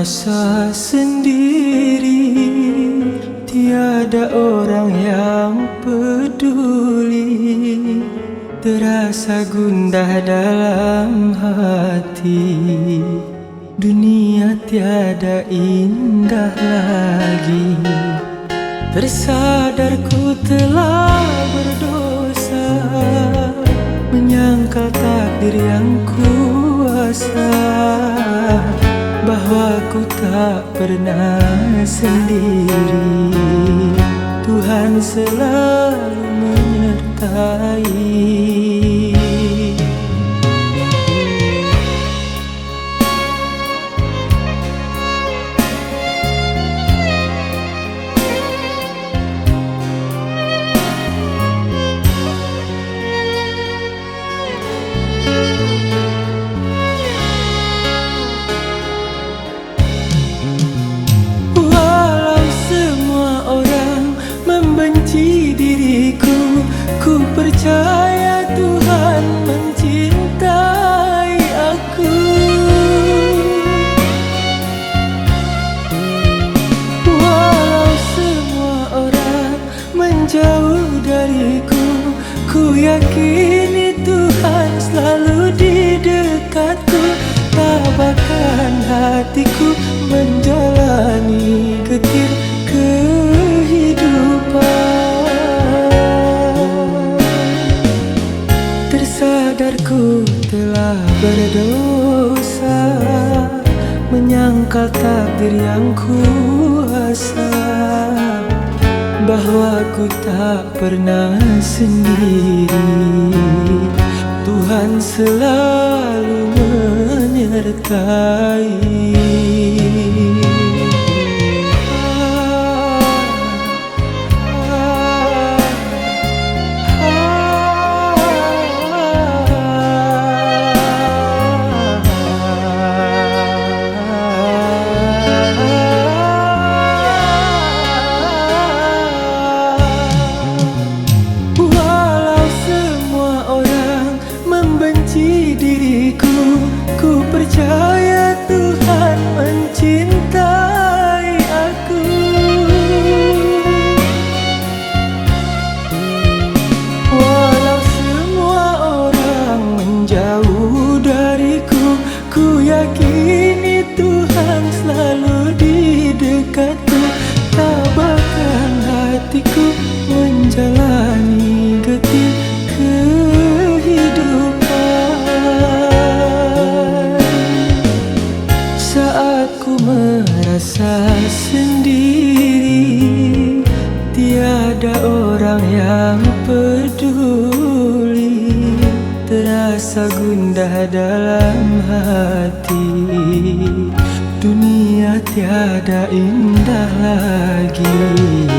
merasa sendiri, tiada orang yang peduli, terasa gundah dalam hati. Dunia tiada indah lagi. Tersadarku telah berdosa, menyangkal takdir yang kuasa, bahwa ku tak pernah sendiri. Tuhan selalu menyertai. Diriku, ku percaya Tuhan mencintai aku. Walau semua orang menjauh dariku, ku yakini Tuhan selalu di dekatku. Tabahkan hatiku menjalani getir kehidupan. Tersadarku telah berdosa, menyangkal takdir yang kuasa, bahwa ku tak pernah sendiri. Tuhan selalu menyertai. Diriku, ku percaya Tuhan mencintai aku. Walau semua orang menjauh dariku, ku yakini Tuhan selalu di dekatku. Tabahkan hatiku menjalani getir ku merasa sendiri, tiada orang yang peduli, terasa gundah dalam hati. Dunia tiada indah lagi.